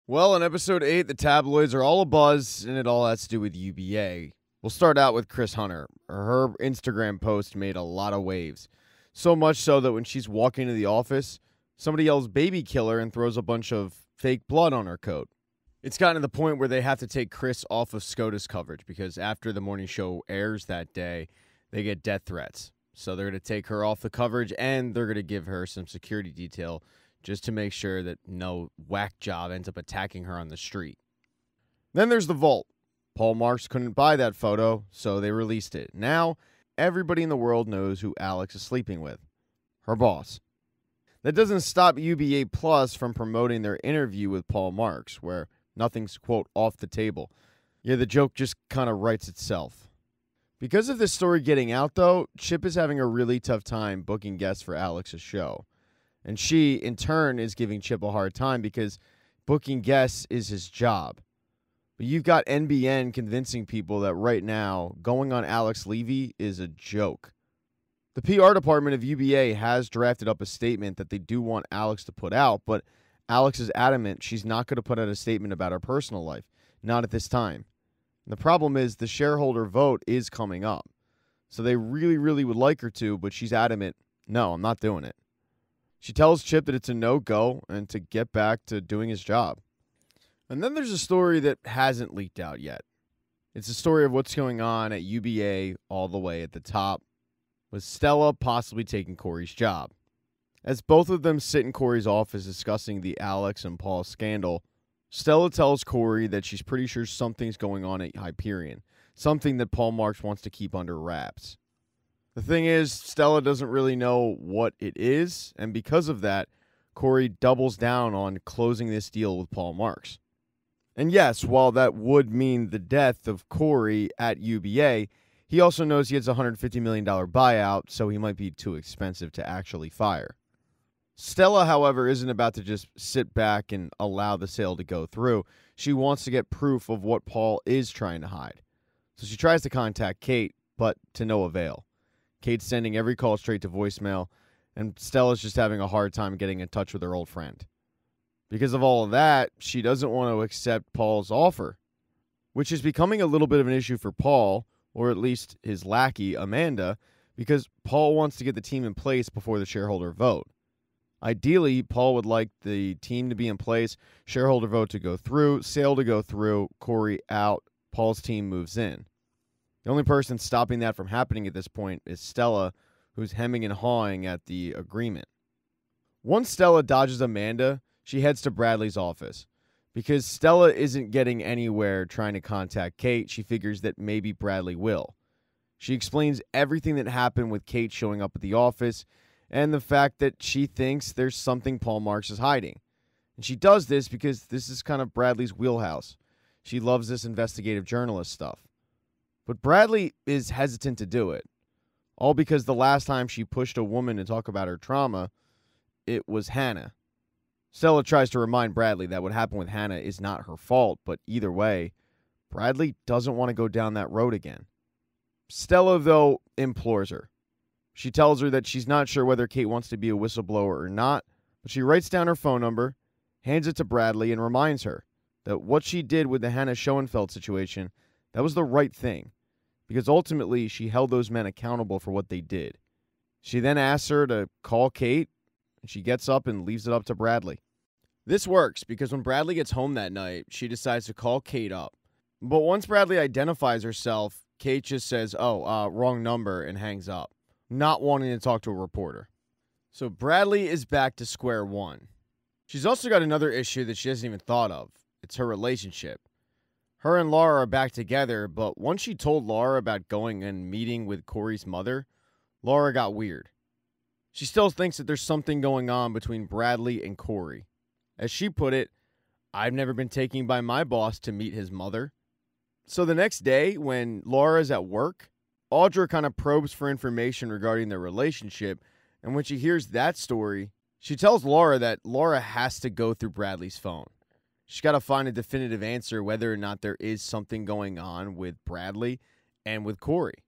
Well, in episode 8, the tabloids are all abuzz, and it all has to do with UBA. We'll start out with Chris Hunter. Her Instagram post made a lot of waves. So much so that when she's walking to the office, somebody yells baby killer and throws a bunch of fake blood on her coat. It's gotten to the point where they have to take Chris off of SCOTUS coverage because after the morning show airs that day, they get death threats. So they're going to take her off the coverage, and they're going to give her some security detail just to make sure that no whack job ends up attacking her on the street. Then there's the vault. Paul Marks couldn't buy that photo, so they released it. Now, everybody in the world knows who Alex is sleeping with. Her boss. That doesn't stop UBA Plus from promoting their interview with Paul Marks, where nothing's, quote, off the table. Yeah, the joke just kind of writes itself. Because of this story getting out, though, Chip is having a really tough time booking guests for Alex's show. And she, in turn, is giving Chip a hard time because booking guests is his job. But you've got NBN convincing people that right now, going on Alex Levy is a joke. The PR department of UBA has drafted up a statement that they do want Alex to put out, but Alex is adamant she's not going to put out a statement about her personal life. Not at this time. And the problem is the shareholder vote is coming up. So they really, really would like her to, but she's adamant, no, I'm not doing it. She tells Chip that it's a no-go and to get back to doing his job. And then there's a story that hasn't leaked out yet. It's a story of what's going on at UBA all the way at the top, with Stella possibly taking Corey's job. As both of them sit in Corey's office discussing the Alex and Paul scandal, Stella tells Corey that she's pretty sure something's going on at Hyperion, something that Paul Marks wants to keep under wraps. The thing is, Stella doesn't really know what it is, and because of that, Corey doubles down on closing this deal with Paul Marks. And yes, while that would mean the death of Corey at UBA, he also knows he has a $150 million buyout, so he might be too expensive to actually fire. Stella, however, isn't about to just sit back and allow the sale to go through. She wants to get proof of what Paul is trying to hide. So she tries to contact Kate, but to no avail. Kate's sending every call straight to voicemail, and Stella's just having a hard time getting in touch with her old friend. Because of all of that, she doesn't want to accept Paul's offer, which is becoming a little bit of an issue for Paul, or at least his lackey, Amanda, because Paul wants to get the team in place before the shareholder vote. Ideally, Paul would like the team to be in place, shareholder vote to go through, sale to go through, Corey out, Paul's team moves in. The only person stopping that from happening at this point is Stella, who's hemming and hawing at the agreement. Once Stella dodges Amanda, she heads to Bradley's office. Because Stella isn't getting anywhere trying to contact Kate, she figures that maybe Bradley will. She explains everything that happened with Kate showing up at the office and the fact that she thinks there's something Paul Marks is hiding. And she does this because this is kind of Bradley's wheelhouse. She loves this investigative journalist stuff. But Bradley is hesitant to do it. All because the last time she pushed a woman to talk about her trauma, it was Hannah. Stella tries to remind Bradley that what happened with Hannah is not her fault, but either way, Bradley doesn't want to go down that road again. Stella, though, implores her. She tells her that she's not sure whether Kate wants to be a whistleblower or not, but she writes down her phone number, hands it to Bradley, and reminds her that what she did with the Hannah Schoenfeld situation, that was the right thing, because ultimately she held those men accountable for what they did. She then asks her to call Kate, and she gets up and leaves it up to Bradley. This works because when Bradley gets home that night, she decides to call Kate up. But once Bradley identifies herself, Kate just says, wrong number, and hangs up, not wanting to talk to a reporter. So Bradley is back to square one. She's also got another issue that she hasn't even thought of. It's her relationship. Her and Laura are back together, but once she told Laura about going and meeting with Corey's mother, Laura got weird. She still thinks that there's something going on between Bradley and Corey. As she put it, I've never been taken by my boss to meet his mother. So the next day, when Laura's at work, Audra kind of probes for information regarding their relationship, and when she hears that story, she tells Laura that Laura has to go through Bradley's phone. She's got to find a definitive answer whether or not there is something going on with Bradley and with Corey.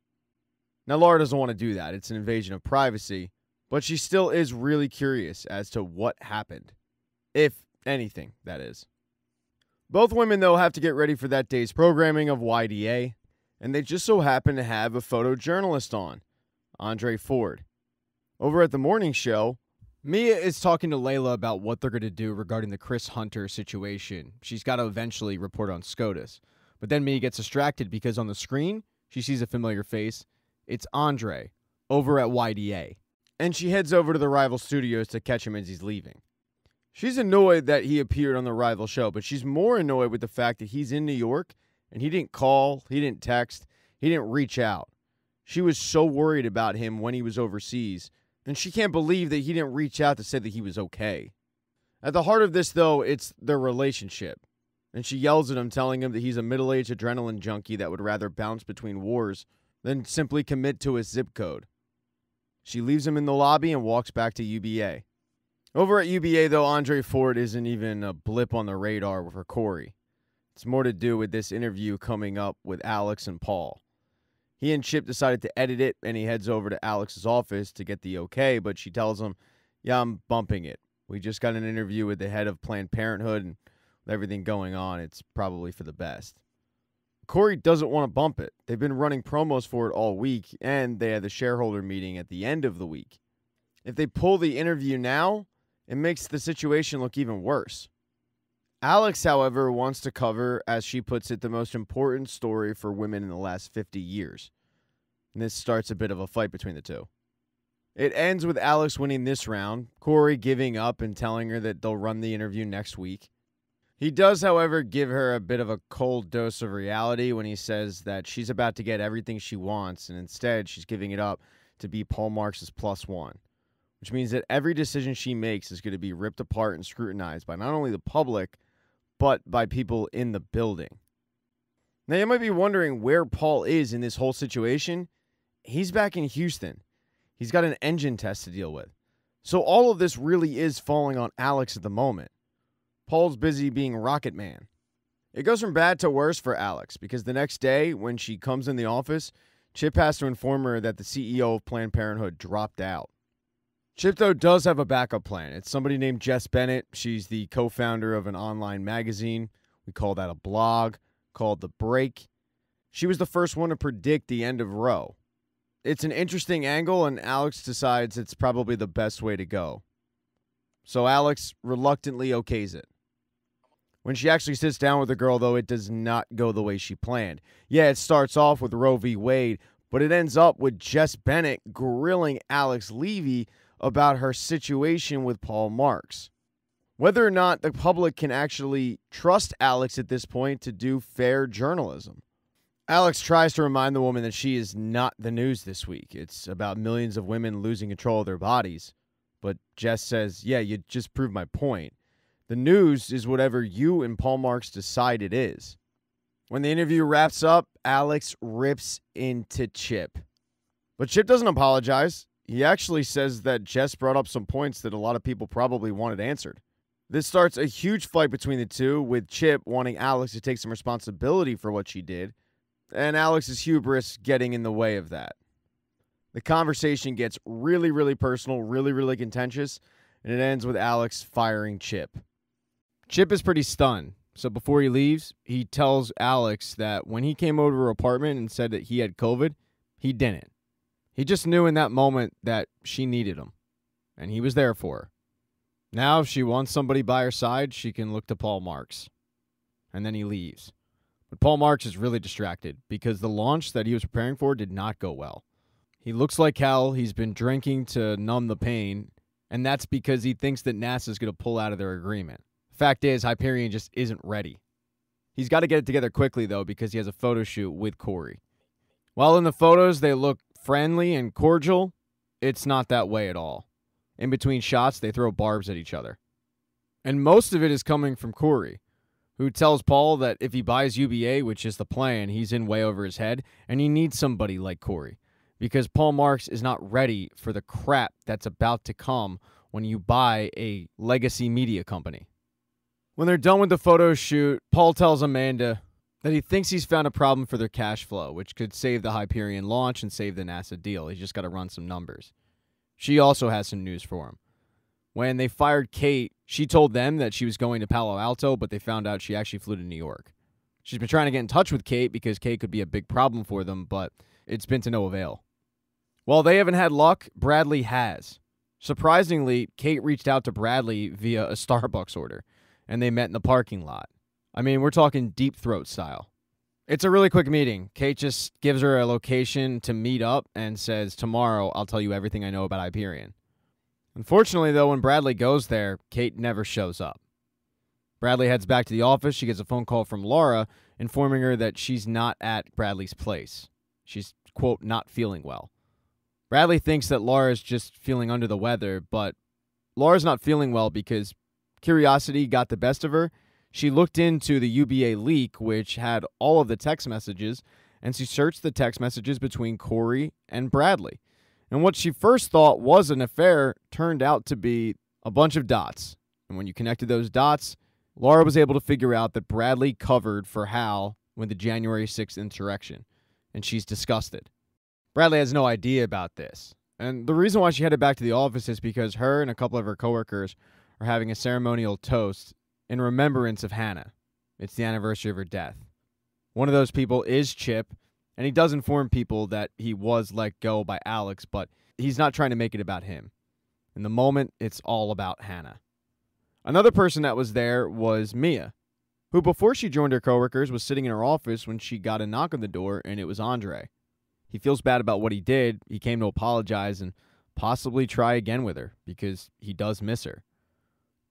Now, Laura doesn't want to do that. It's an invasion of privacy, but she still is really curious as to what happened. If anything, that is. Both women, though, have to get ready for that day's programming of YDA, and they just so happen to have a photojournalist on, Andre Ford. Over at the morning show, Mia is talking to Layla about what they're going to do regarding the Chris Hunter situation. She's got to eventually report on SCOTUS. But then Mia gets distracted because on the screen, she sees a familiar face. It's Andre, over at YDA. And she heads over to the rival studios to catch him as he's leaving. She's annoyed that he appeared on the rival show, but she's more annoyed with the fact that he's in New York and he didn't call, he didn't text, he didn't reach out. She was so worried about him when he was overseas, and she can't believe that he didn't reach out to say that he was okay. At the heart of this, though, it's their relationship. And she yells at him, telling him that he's a middle-aged adrenaline junkie that would rather bounce between wars than simply commit to his zip code. She leaves him in the lobby and walks back to UBA. Over at UBA, though, Andre Ford isn't even a blip on the radar for Corey. It's more to do with this interview coming up with Alex and Paul. He and Chip decided to edit it, and he heads over to Alex's office to get the okay, but she tells him, yeah, I'm bumping it. We just got an interview with the head of Planned Parenthood, and with everything going on, it's probably for the best. Corey doesn't want to bump it. They've been running promos for it all week, and they had the shareholder meeting at the end of the week. If they pull the interview now, it makes the situation look even worse. Alex, however, wants to cover, as she puts it, the most important story for women in the last 50 years. And this starts a bit of a fight between the two. It ends with Alex winning this round, Corey giving up and telling her that they'll run the interview next week. He does, however, give her a bit of a cold dose of reality when he says that she's about to get everything she wants, and instead she's giving it up to be Paul Marks' +1, which means that every decision she makes is going to be ripped apart and scrutinized by not only the public, but by people in the building. Now, you might be wondering where Paul is in this whole situation. He's back in Houston. He's got an engine test to deal with. So all of this really is falling on Alex at the moment. Paul's busy being Rocket Man. It goes from bad to worse for Alex because the next day when she comes in the office, Chip has to inform her that the CEO of Planned Parenthood dropped out. Chip, though, does have a backup plan. It's somebody named Jess Bennett. She's the co-founder of an online magazine. We call that a blog called The Break. She was the first one to predict the end of Roe. It's an interesting angle, and Alex decides it's probably the best way to go. So Alex reluctantly okays it. When she actually sits down with the girl, though, it does not go the way she planned. Yeah, it starts off with Roe v. Wade, but it ends up with Jess Bennett grilling Alex Levy about her situation with Paul Marks. Whether or not the public can actually trust Alex at this point to do fair journalism. Alex tries to remind the woman that she is not the news this week. It's about millions of women losing control of their bodies. But Jess says, yeah, you just proved my point. The news is whatever you and Paul Marks decide it is. When the interview wraps up, Alex rips into Chip. But Chip doesn't apologize. He actually says that Jess brought up some points that a lot of people probably wanted answered. This starts a huge fight between the two, with Chip wanting Alex to take some responsibility for what she did, and Alex's hubris getting in the way of that. The conversation gets really, really personal, really, really contentious, and it ends with Alex firing Chip. Chip is pretty stunned, so before he leaves, he tells Alex that when he came over to her apartment and said that he had COVID, he didn't. He just knew in that moment that she needed him, and he was there for her. Now, if she wants somebody by her side, she can look to Paul Marks. And then he leaves. But Paul Marks is really distracted because the launch that he was preparing for did not go well. He looks like hell. He's been drinking to numb the pain, and that's because he thinks that NASA is going to pull out of their agreement. Fact is, Hyperion just isn't ready. He's got to get it together quickly, though, because he has a photo shoot with Corey. While in the photos they look friendly and cordial, it's not that way at all. In between shots, they throw barbs at each other. And most of it is coming from Corey, who tells Paul that if he buys UBA, which is the plan, he's in way over his head, and he needs somebody like Corey, because Paul Marks is not ready for the crap that's about to come when you buy a legacy media company. When they're done with the photo shoot, Paul tells Amanda that he thinks he's found a problem for their cash flow, which could save the Hyperion launch and save the NASA deal. He's just got to run some numbers. She also has some news for him. When they fired Kate, she told them that she was going to Palo Alto, but they found out she actually flew to New York. She's been trying to get in touch with Kate because Kate could be a big problem for them, but it's been to no avail. While they haven't had luck, Bradley has. Surprisingly, Kate reached out to Bradley via a Starbucks order, and they met in the parking lot. I mean, we're talking deep throat style. It's a really quick meeting. Kate just gives her a location to meet up and says, tomorrow I'll tell you everything I know about Hyperion. Unfortunately, though, when Bradley goes there, Kate never shows up. Bradley heads back to the office. She gets a phone call from Laura informing her that she's not at Bradley's place. She's, quote, not feeling well. Bradley thinks that Laura's just feeling under the weather, but Laura's not feeling well because curiosity got the best of her. She looked into the UBA leak, which had all of the text messages, and she searched the text messages between Corey and Bradley. And what she first thought was an affair turned out to be a bunch of dots. And when you connected those dots, Laura was able to figure out that Bradley covered for Hal with the January 6th insurrection, and she's disgusted. Bradley has no idea about this. And the reason why she headed back to the office is because her and a couple of her coworkers are having a ceremonial toast in remembrance of Hannah. It's the anniversary of her death. One of those people is Chip, and he does inform people that he was let go by Alex, but he's not trying to make it about him. In the moment, it's all about Hannah. Another person that was there was Mia, who before she joined her coworkers was sitting in her office when she got a knock on the door, and it was Andre. He feels bad about what he did. He came to apologize and possibly try again with her because he does miss her.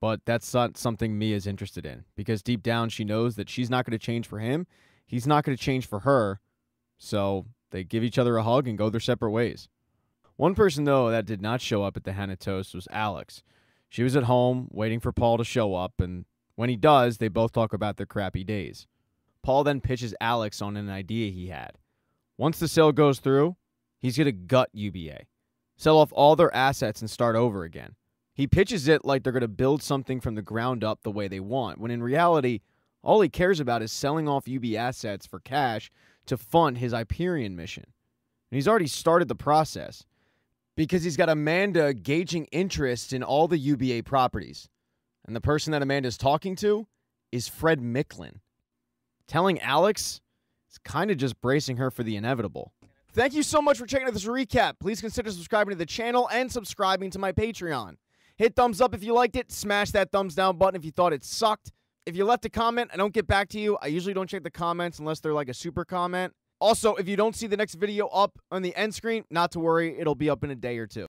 But that's not something Mia's interested in because deep down she knows that she's not going to change for him. He's not going to change for her. So they give each other a hug and go their separate ways. One person, though, that did not show up at the Hannah toast was Alex. She was at home waiting for Paul to show up, and when he does, they both talk about their crappy days. Paul then pitches Alex on an idea he had. Once the sale goes through, he's going to gut UBA, sell off all their assets and start over again. He pitches it like they're going to build something from the ground up the way they want, when in reality, all he cares about is selling off UB assets for cash to fund his Hyperion mission. And he's already started the process because he's got Amanda gauging interest in all the UBA properties. And the person that Amanda's talking to is Fred Micklin. Telling Alex is kind of just bracing her for the inevitable. Thank you so much for checking out this recap. Please consider subscribing to the channel and subscribing to my Patreon. Hit thumbs up if you liked it. Smash that thumbs down button if you thought it sucked. If you left a comment, I don't get back to you. I usually don't check the comments unless they're like a super comment. Also, if you don't see the next video up on the end screen, not to worry, it'll be up in a day or two.